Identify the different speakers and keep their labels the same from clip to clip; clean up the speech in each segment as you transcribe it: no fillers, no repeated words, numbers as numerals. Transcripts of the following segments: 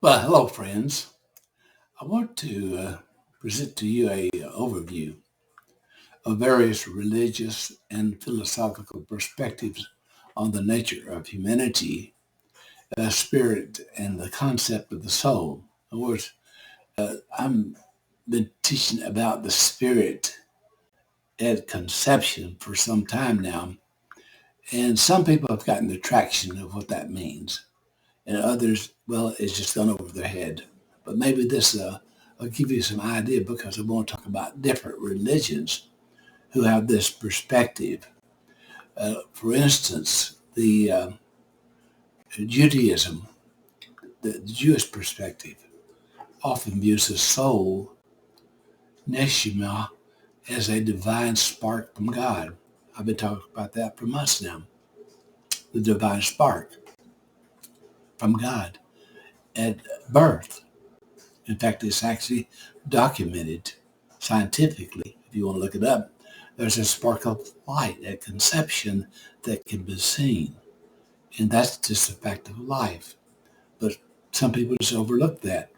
Speaker 1: Well, hello, friends. I want to present to you a overview of various religious and philosophical perspectives on the nature of humanity, spirit, and the concept of the soul. In other words, I'm been teaching about the spirit at conception for some time now, and some people have gotten the traction of what that means, and others, well, it's just gone over their head. But maybe this will give you some idea because I want to talk about different religions who have this perspective. For instance, the Judaism, the Jewish perspective, often views the soul, neshama, as a divine spark from God. I've been talking about that for months now. The divine spark from God at birth. In fact, it's actually documented scientifically. If you want to look it up, there's a spark of light at conception that can be seen. And that's just a fact of life. But some people just overlook that.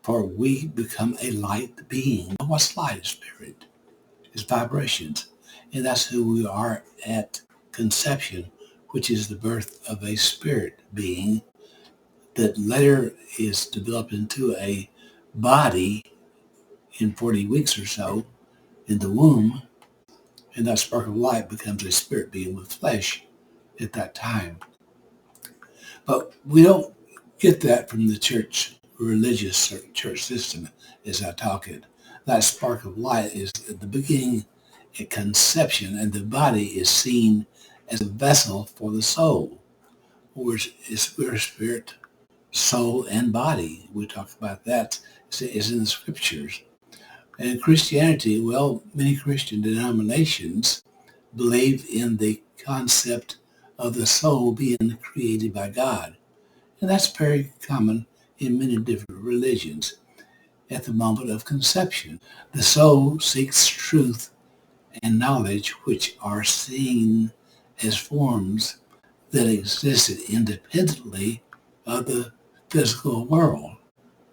Speaker 1: For we become a light being. What's light? Spirit. It's vibrations. And that's who we are at conception, which is the birth of a spirit being that later is developed into a body in 40 weeks or so in the womb, and that spark of light becomes a spirit being with flesh at that time. But we don't get that from the church, religious or church system as I talk it. That spark of light is at the beginning, at conception, and the body is seen as a vessel for the soul, which is we're spirit, soul, and body. We talk about that. It's in the scriptures. And Christianity, well, many Christian denominations believe in the concept of the soul being created by God. And that's very common in many different religions. At the moment of conception, the soul seeks truth and knowledge which are seen as forms that existed independently of the physical world.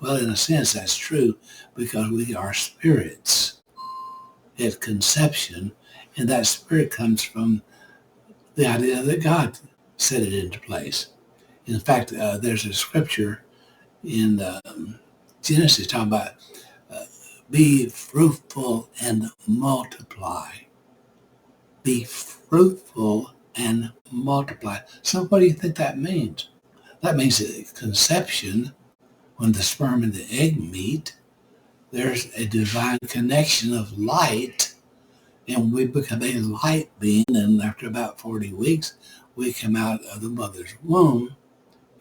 Speaker 1: Well, in a sense, that's true because we are spirits at conception, and that spirit comes from the idea that God set it into place. In fact, there's a scripture in Genesis talking about uh, be fruitful and multiply. Be fruitful and multiply. So what do you think that means? That means that at conception, when the sperm and the egg meet, there's a divine connection of light, and we become a light being. And after about 40 weeks, we come out of the mother's womb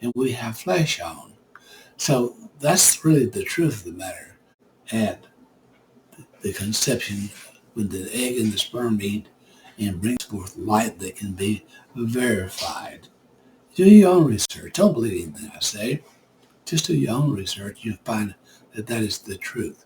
Speaker 1: and we have flesh on. So that's really the truth of the matter. At the conception, when the egg and the sperm meet and brings forth light that can be verified. Do your own research. Don't believe anything I say. Just do your own research. You'll find that that is the truth.